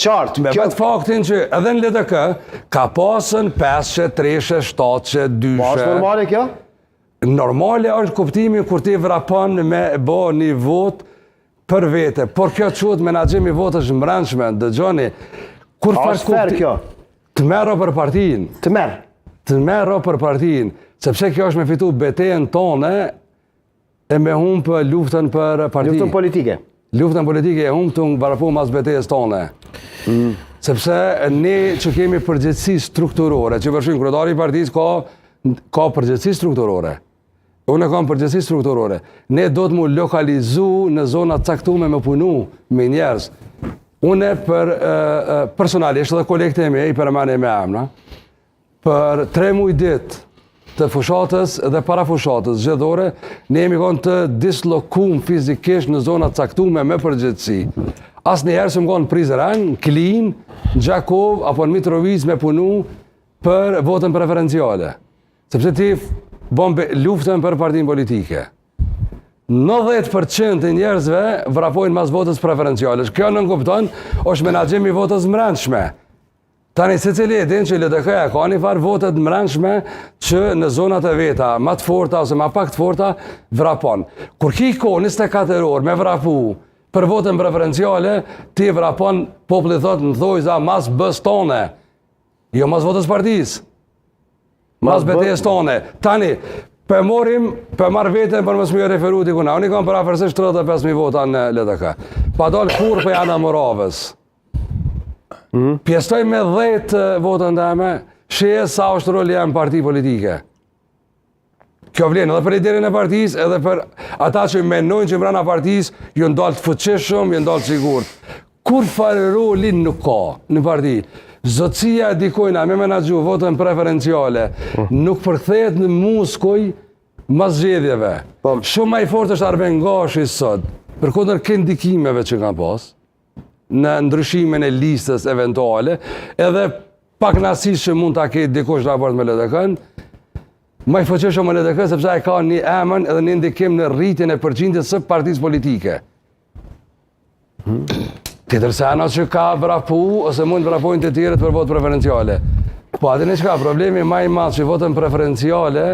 Qartë. Me vetë faktin që edhe në LDK ka pasën 5, 3, 7, 2. Po është normale kjo? Normale është kuptimi kur ti vrapon me bo një vot për vete. Por kjo quhet menaxhimi i votës mbrëmshme, dëgjoni. Kur është fair kjo? Të merro për partinë. Të merro për partinë, sepse kjo është me fitu betejën tonë e me humbë luftën për partinë. Luftën politike. Luftën politike e humbë të barapu mas betejës tonë. Sepse ne që kemi përgjegjësi strukturore, që përshim kryetari i partisë ka përgjegjësi strukturore. Unë kam përgjegjësi strukturore. Ne do të mu lokalizu në zonat caktume me punu me njerëz. Unë personalisht dhe kolekte e me i përmane me emna, për 3 muaj ditë të fushatës dhe para fushatës zgjedhore, ne jemi konë të dislokum fizikisht në zonat caktume me përgjegjësi. Asë njëherë së më konë në Prizren, në Klin, në Gjakov, apo në Mitrovic me punu për votën preferenciale. Sepse ti luftën për partinë politike. 90% e njerëzve vrapojnë mas votës preferenciale. Kjo nënkupton është menaxhimi i votës mbrëmshme. Tani secili e din që LDK-ja ka një farë votet mbrëmshme që në zonat e veta, ma të forta ose ma pak të forta, vrapon. Kur ki ko 24 orë me vrapu për votën preferenciale, ti vrapon, populli thotë në thojza mas bës tone, jo mas votës partisë, mas betejës tone. Tani, për marrë vetën për mësë më referu t'i kuna. Unë i kam për afërsisht 35.000 vota në LDK. Pa dalë kur për Ana Moravës. Pjestoj me 10 votën dhe me, sheje sa është roli e në parti politike. Kjo vlenë edhe për liderin e partisë, edhe për ata që menojnë që mbrana partisë, ju ndalë të fuqishëm, ju ndalë të sigurt. Kur farë rolin nuk ka në parti? Zotësia e dikojna me menaxhu votën preferenciale, nuk përkthehet në muskuj mas zgjedhjeve. Shumë ma i fort është Arben Gashi sot, përkundër këndikimeve që kanë pas, në ndryshimin e listës eventuale, edhe pak nasis që mund të ketë dikush raport me LDK-n, ma i fuqishëm me LDK sepse e ka një emën edhe një ndikim në rritjen e përqindjes së partisë politike. Tjetër se anë që ka vrapu, ose mund vrapojnë të tjerët për votë preferenciale. Po atë një që ka problemi ma i madhë që votën preferenciale,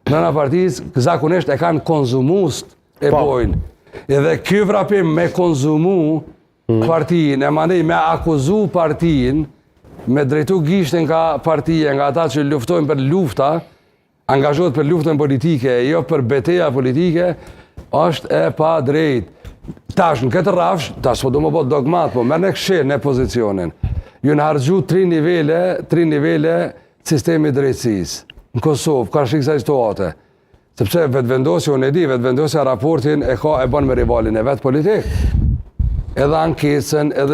në në partisë, zakonisht e kanë konzumust e bojnë. Edhe kjo vrapim me konzumu partinë, e mandej me akuzu partinë, me drejtu gishtin ka partije, nga ata që luftojnë për lufta, angazhohet për luftën politike, jo për beteja politike, është e pa drejt. Tash në këtë rafsh, tash po do më bot dogmat, po merë në këshirë në pozicionin. Ju në hargju 3 nivele sistemi drejtësisë. Në Kosovë, ka shikë sa situate. Sepse vetëvendosja, unë e di, vetëvendosja raportin e ka e banë me rivalin e vetë politik. Edhe ankesën, edhe